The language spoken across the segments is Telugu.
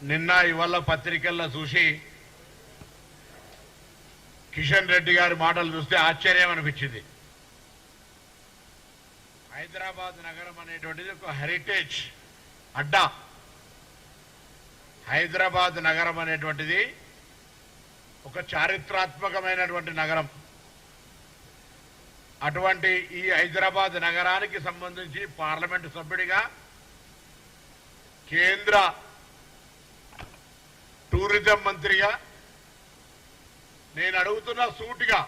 నిన్న ఇవాళ పత్రికల్లో చూసి కిషన్ రెడ్డి గారి మాటలు చూస్తే ఆశ్చర్యం అనిపించింది. హైదరాబాద్ నగరం అనేటువంటిది ఒక హెరిటేజ్ అడ్డా. హైదరాబాద్ నగరం అనేటువంటిది ఒక చారిత్రాత్మకమైనటువంటి నగరం. అటువంటి ఈ హైదరాబాద్ నగరానికి సంబంధించి పార్లమెంటు సభ్యుడిగా కేంద్ర టూరిజం మంత్రిగా నేను అడుగుతున్న సూటిగా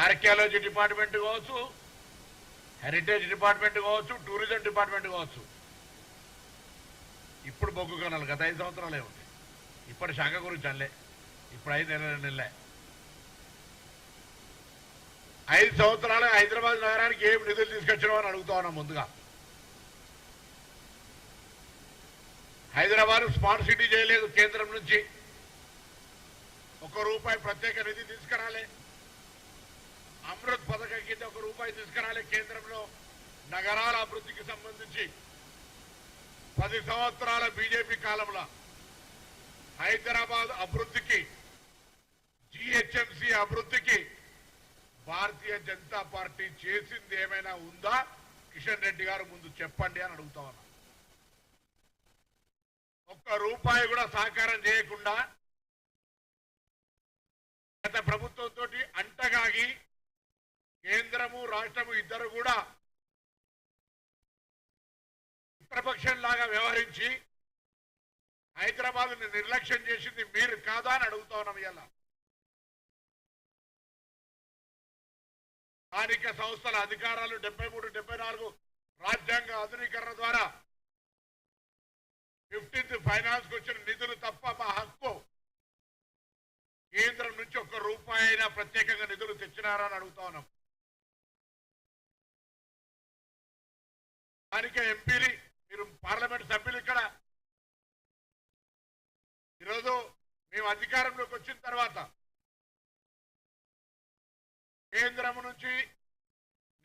ఆర్కియాలజీ డిపార్ట్మెంట్ కావచ్చు, హెరిటేజ్ డిపార్ట్మెంట్ కావచ్చు, టూరిజం డిపార్ట్మెంట్ కావచ్చు, ఇప్పుడు బొగ్గు కనాలి. గత 5 సంవత్సరాలే ఉంది. ఇప్పటి శాఖ గురించి అనలే. ఇప్పుడు 5 నెలలే 5 సంవత్సరాలు హైదరాబాద్ నగరానికి ఏం నిధులు తీసుకొచ్చినావు అని అడుగుతా ఉన్నాం. ముందుగా హైదరాబాద్ స్మార్ట్ సిటీ చేయలేదు. కేంద్రం నుంచి ₹1 ప్రత్యేక నిధి తీసుకురాలే. అమృత్ పథకం కింద ₹1 తీసుకురాలే. కేంద్రంలో నగరాల అభివృద్ధికి సంబంధించి 10 సంవత్సరాల బీజేపీ కాలంలో హైదరాబాద్ అభివృద్ధికి, జీహెచ్ఎంసీ అభివృద్ధికి భారతీయ జనతా పార్టీ చేసింది ఏమైనా ఉందా? కిషన్ రెడ్డి గారు ముందు చెప్పండి అని అడుగుతా ఉన్నా. ₹1 కూడా సహకారం చేయకుండా గత ప్రభుత్వంతో అంటగాగి కేంద్రము రాష్ట్రము ఇద్దరు కూడా మిత్రపక్షంలాగా వ్యవహరించి హైదరాబాద్ నిర్లక్ష్యం చేసింది మీరు కాదా అని అడుగుతా ఉన్నాం. ఇలా స్థానిక సంస్థల అధికారాలు 73, 74 రాజ్యాంగ ఆధునీకరణ ద్వారా 15th ఫైనాన్స్ కు వచ్చిన నిధులు తప్ప మా హక్కు. కేంద్రం నుంచి ₹1 అయినా ప్రత్యేకంగా నిధులు తెచ్చినారా అని అడుగుతా ఉన్నాం. స్థానిక ఎంపీలు, మీరు పార్లమెంట్ సభ్యులు, ఇక్కడ ఈరోజు మేము అధికారంలోకి వచ్చిన తర్వాత కేంద్రం నుంచి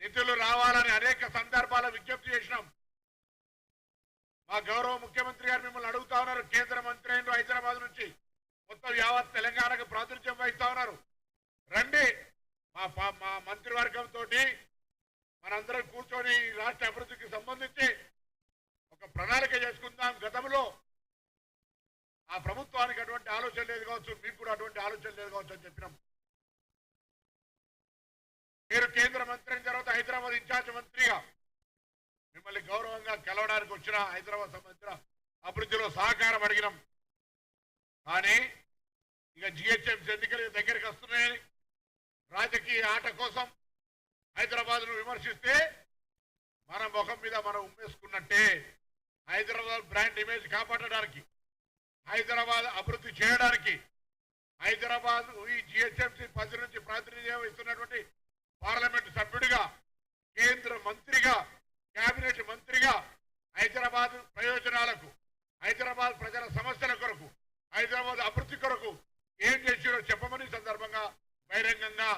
నిధులు రావాలని అనేక సందర్భాల్లో విజ్ఞప్తి చేసినాం. మా గౌరవ ముఖ్యమంత్రి గారు మిమ్మల్ని అడుగుతా ఉన్నారు. కేంద్ర మంత్రి అయిన హైదరాబాద్ నుంచి మొత్తం యావత్ తెలంగాణకు ప్రాతినిధ్యం వహిస్తా ఉన్నారు. రండి, మా మంత్రివర్గంతో మనందరం కూర్చొని రాష్ట్ర అభివృద్ధికి సంబంధించి ఒక ప్రణాళిక చేసుకుందాం. గతంలో ఆ ప్రభుత్వానికి అటువంటి ఆలోచన లేదు కావచ్చు, మీకు కూడా అటువంటి ఆలోచన లేదు కావచ్చు అని చెప్పినాం. మీరు కేంద్ర మంత్రి అయిన తర్వాత హైదరాబాద్ ఇన్ఛార్జ్ మంత్రిగా మిమ్మల్ని గౌరవంగా కలవడానికి వచ్చిన హైదరాబాద్ సంబంధించిన అభివృద్ధిలో సహకారం అడిగినాం. కానీ ఇక జిహెచ్ఎంసీ ఎన్నికలు దగ్గరికి వస్తున్నాయని రాజకీయ ఆట కోసం హైదరాబాద్ను విమర్శిస్తే మన ముఖం మీద మనం ఉమ్మేసుకున్నట్టే. హైదరాబాద్ బ్రాండ్ ఇమేజ్ కాపాడడానికి, హైదరాబాద్ అభివృద్ధి చేయడానికి, హైదరాబాద్ ఈ జిహెచ్ఎంసీ 10 నుంచి ప్రాతినిధ్యం వహిస్తున్నటువంటి పార్లమెంటు సభ్యుడిగా, కేంద్ర మంత్రిగా, కేబినెట్ మంత్రిగా హైదరాబాద్ ప్రయోజనాలకు, హైదరాబాద్ ప్రజల సమస్యల కొరకు, హైదరాబాద్ అభివృద్ధి కొరకు ఏం చేసిరో చెప్పమని సందర్భంగా బహిరంగంగా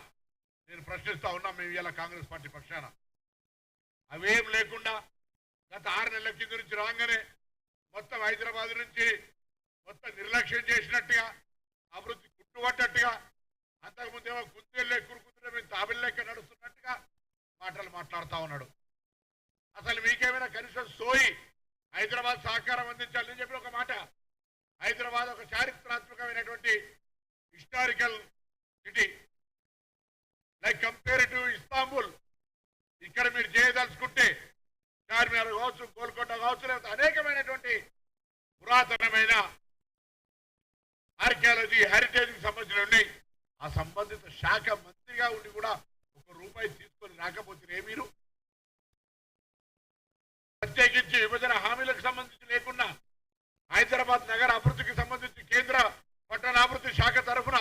నేను ప్రశ్నిస్తా ఉన్నా. మేము ఇలా కాంగ్రెస్ పార్టీ పక్షాన అవేం లేకుండా గత 6 నెలల కింద నుంచి రాగానే మొత్తం హైదరాబాద్ నుంచి మొత్తం నిర్లక్ష్యం చేసినట్టుగా, అభివృద్ధి కుట్టుబడ్డట్టుగా, అంతకుముందేమో కుందేళ్ళే కురుకుంటే మేము తాబిళ్ళెక్క నడుస్తున్నట్టుగా మాటలు మాట్లాడుతూ ఉన్నాడు. అసలు మీకేమైనా కనీసం సోయి హైదరాబాద్ సహకారం అందించాలని చెప్పి ఒక మాట. హైదరాబాద్ ఒక చారిత్రాత్మకమైనటువంటి historical city, like compare to Istanbul. ఇక్కడ మీరు చేయదలుచుకుంటే చార్మినార్ కావచ్చు, గోల్కొండ కావచ్చు, లేకపోతే అనేకమైనటువంటి పురాతనమైన ఆర్కియాలజీ, హెరిటేజ్కి సంబంధించిన ఉన్నాయి. ఆ సంబంధిత శాఖ మంత్రిగా ఉండి కూడా ₹1 తీసుకొని రాకపోతే మీరు ప్రత్యేకించి విభజన హామీలకు సంబంధించి లేకుండా హైదరాబాద్ నగర అభివృద్ధికి సంబంధించి కేంద్ర పట్టణాభివృద్ధి శాఖ తరఫున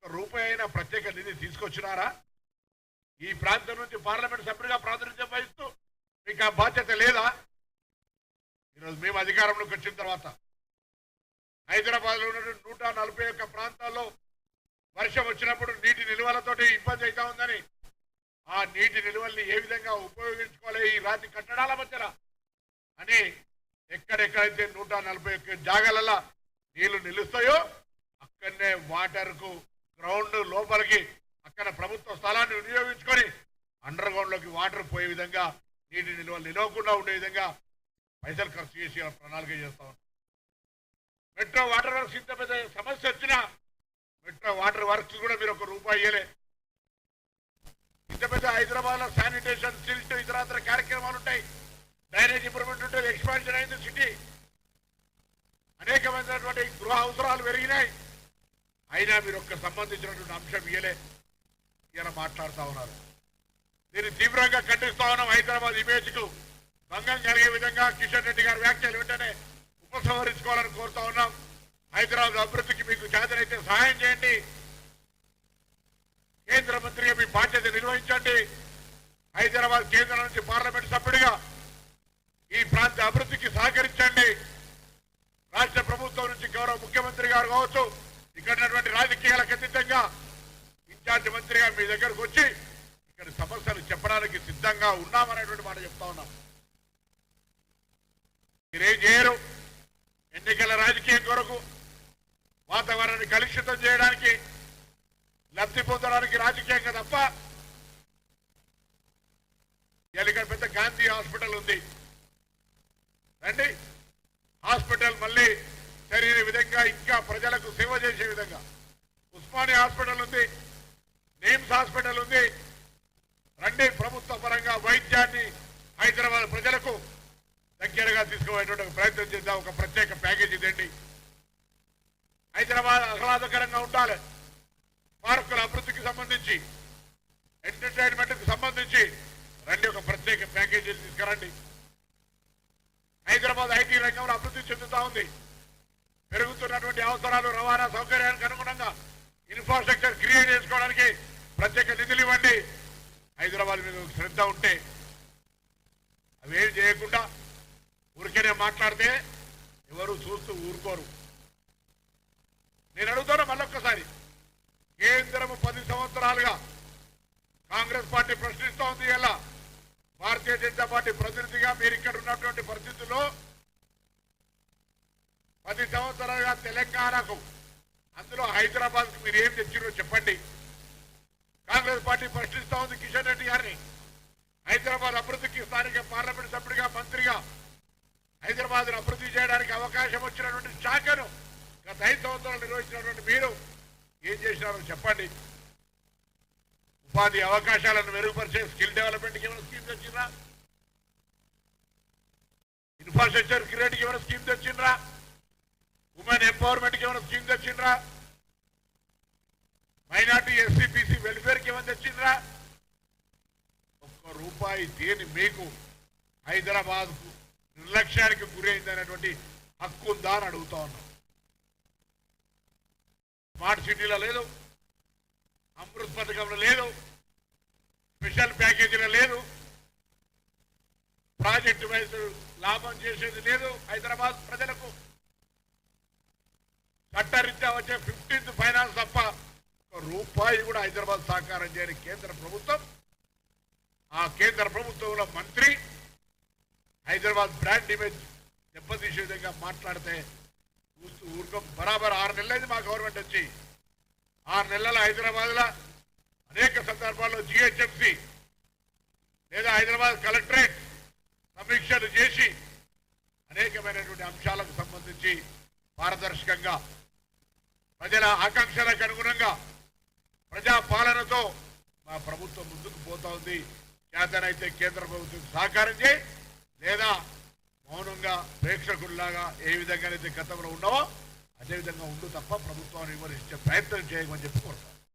₹1 అయినా ప్రత్యేక నిధి తీసుకొచ్చినారా? ఈ ప్రాంతం నుంచి పార్లమెంట్ సభ్యుడిగా ప్రాతినిధ్యం వహిస్తూ మీకు ఆ బాధ్యత లేదా? ఈరోజు మేము అధికారంలోకి వచ్చిన తర్వాత హైదరాబాద్ లో ఉన్న 141 ప్రాంతాల్లో వర్షం వచ్చినప్పుడు నీటి నిల్వలతోటి ఇబ్బంది అవుతా ఉందని ఆ నీటి నిల్వల్ని ఏ విధంగా ఉపయోగించుకోవాలి ఈ రాతి కట్టడాల మధ్యన అని ఎక్కడెక్కడైతే 141 జాగాలలో నీళ్లు నిలుస్తాయో అక్కడనే వాటర్ కు గ్రౌండ్ లోపలికి అక్కడ ప్రభుత్వ స్థలాన్ని వినియోగించుకొని అండర్ గ్రౌండ్ లోకి వాటర్ పోయే విధంగా నీటి నిలవకుండా ఉండే విధంగా పైసలు ఖర్చు చేసి ప్రణాళిక చేస్తా ఉన్నాం. మెట్రో వాటర్ వర్క్స్ ఇంత పెద్ద సమస్య వచ్చినా మెట్రో వాటర్ వర్క్స్ కూడా మీరు ₹1 ఇయ్యలే. ఇంత పెద్ద హైదరాబాద్ లో శానిటేషన్ సిల్ట్ ఇతర కార్యక్రమాలు ఉంటాయి, డ్రైనేజ్ ఇంప్రూవ్మెంట్ ఉంటుంది, ఎక్స్పాన్షన్ అయింది సిటీ, అనేకమైనటువంటి గృహ అవసరాలు పెరిగినాయి. అయినా మీరు సంబంధించినటువంటి అంశం ఇయ్యలే. ఇలా మాట్లాడుతూ ఉన్నారు. దీన్ని తీవ్రంగా ఖండిస్తా ఉన్నాం. హైదరాబాద్ ఇమేజ్ కు భంగం కలిగే విధంగా కిషన్ రెడ్డి గారి వ్యాఖ్యలు వెంటనే ఉపసంహరించుకోవాలని కోరుతా ఉన్నాం. హైదరాబాద్ అభివృద్ధికి మీకు చేతనైతే సహాయం చేయండి. కేంద్ర మంత్రిగా మీ బాధ్యత నిర్వహించండి. హైదరాబాద్ కేంద్రం నుంచి పార్లమెంట్ సభ్యుడిగా ఈ ప్రాంత అభివృద్ధికి సహకరించండి. రాష్ట్ర ప్రభుత్వం నుంచి గౌరవ ముఖ్యమంత్రి గారు కావచ్చు, ఇక్కడ రాజకీయాలకు అతీతంగా ఇన్ఛార్జ్ మంత్రిగా మీ దగ్గరకు వచ్చి ఇక్కడ సమస్యలు చెప్పడానికి సిద్ధంగా ఉన్నామనేటువంటి మాట చెప్తా ఉన్నాం. మీరేం చేయరు. ఎన్నికల రాజకీయం కొరకు వాతావరణాన్ని కలుషితం చేయడానికి, లబ్ధి పొందడానికి రాజకీయంగా తప్ప. ఇక్కడ పెద్ద గాంధీ హాస్పిటల్ ఉంది, రండి. హాస్పిటల్ మళ్ళీ శరీర విధంగా ఇంకా ప్రజలకు సేవ చేసే విధంగా ఉస్మానియా హాస్పిటల్ ఉంది, నిమ్స్ హాస్పిటల్ ఉంది. రండి, ప్రభుత్వ పరంగా వైద్యాన్ని హైదరాబాద్ ప్రజలకు దగ్గరగా తీసుకుపోయేటువంటి ప్రయత్నం చేద్దాం. ఒక ప్రత్యేక ప్యాకేజీ తెండి. హైదరాబాద్ ఆహ్లాదకరంగా ఉండాలి. పార్కుల అభివృద్ధికి సంబంధించి, ఎంటర్టైన్మెంట్ కి సంబంధించి రండి, ఒక ప్రత్యేక ప్యాకేజీలు తీసుకురండి. హైదరాబాద్ ఐటీ రంగంలో అభివృద్ధి చెందుతా ఉంది. పెరుగుతున్నటువంటి అవసరాలు, రవాణా సౌకర్యానికి అనుగుణంగా ఇన్ఫ్రాస్ట్రక్చర్ క్రియేట్ చేసుకోవడానికి ప్రత్యేక నిధులు ఇవ్వండి. హైదరాబాద్ మీద శ్రద్ధ ఉంటే అవేం చేయకుండా ఊరికేనే మాట్లాడితే ఎవరు చూస్తూ ఊరుకోరు. నేను అడుగుతాను మళ్ళొక్కసారి, కేంద్రము 10 సంవత్సరాలుగా కాంగ్రెస్ పార్టీ ప్రశ్నిస్తూ ఉంది. ఇలా భారతీయ జనతా పార్టీ ప్రతినిధిగా మీరు ఇక్కడ ఉన్నటువంటి పరిస్థితుల్లో 10 సంవత్సరాలుగా తెలంగాణకు, అందులో హైదరాబాద్ కు మీరు ఏం తెచ్చిరో చెప్పండి. కాంగ్రెస్ పార్టీ ప్రశ్నిస్తూ ఉంది కిషన్ రెడ్డి గారిని. హైదరాబాద్ అభివృద్ధికి స్థానిక పార్లమెంట్ సభ్యుడిగా, మంత్రిగా హైదరాబాద్ అభివృద్ధి చేయడానికి అవకాశం వచ్చినటువంటి శాఖను గత 5 సంవత్సరాలు నిర్వహించినటువంటి మీరు ఏం చేసినారో చెప్పండి. ఉపాధి అవకాశాలను మెరుగుపరిచే స్కిల్ డెవలప్మెంట్కి ఏమైనా స్కీమ్ తెచ్చిండ్రా? ఇన్ఫ్రాస్ట్రక్చర్ క్రియేట్కి ఏమైనా స్కీమ్ తెచ్చిండ్రా? ఉమెన్ ఎంపవర్మెంట్కి ఏమైనా స్కీమ్ తెచ్చిండ్రా? మైనార్టీ ఎస్సీ బీసీ వెల్ఫేర్కి ఏమైనా తెచ్చిండ్రా? ₹1 దేని మీకు హైదరాబాద్ కు నిర్లక్ష్యానికి గురైందనేటువంటి హక్కు ఉందా అని అడుగుతా ఉన్నాం. స్మార్ట్ సిటీలో లేదు, అమృత్ పథకంలో లేదు, స్పెషల్ ప్యాకేజీలో లేదు, ప్రాజెక్టు వైజ్ లాభం చేసేది లేదు. హైదరాబాద్ ప్రజలకు చట్టరీత్యా వచ్చే 15th ఫైనాన్స్ తప్ప ₹1 కూడా హైదరాబాద్ సహకారం చేయని కేంద్ర ప్రభుత్వం, ఆ కేంద్ర ప్రభుత్వంలో మంత్రి హైదరాబాద్ బ్రాండ్ ఇమేజ్ దెబ్బతీసే విధంగా మాట్లాడితే చూస్తూ ఊరుకోం. బరాబర్ 6 నెలలైంది మా గవర్నమెంట్ వచ్చి. 6 నెలల హైదరాబాద్ లో అనేక సందర్భాల్లో జిహెచ్ఎంసీ లేదా హైదరాబాద్ కలెక్టరేట్ సమీక్షలు చేసి అనేకమైనటువంటి అంశాలకు సంబంధించి పారదర్శకంగా ప్రజల ఆకాంక్షలకు అనుగుణంగా ప్రజా పాలనతో మా ప్రభుత్వం ముందుకు పోతా ఉంది. చేతనైతే కేంద్ర ప్రభుత్వం సహకారం చేయి, లేదా మౌనంగా ప్రేక్షకుల్లాగా ఏ విధంగానైతే గతంలో ఉన్నావో అదేవిధంగా ఉండు తప్ప ప్రభుత్వాన్ని విమర్శించే ప్రయత్నం చేయమని చెప్పి కోరుతాం.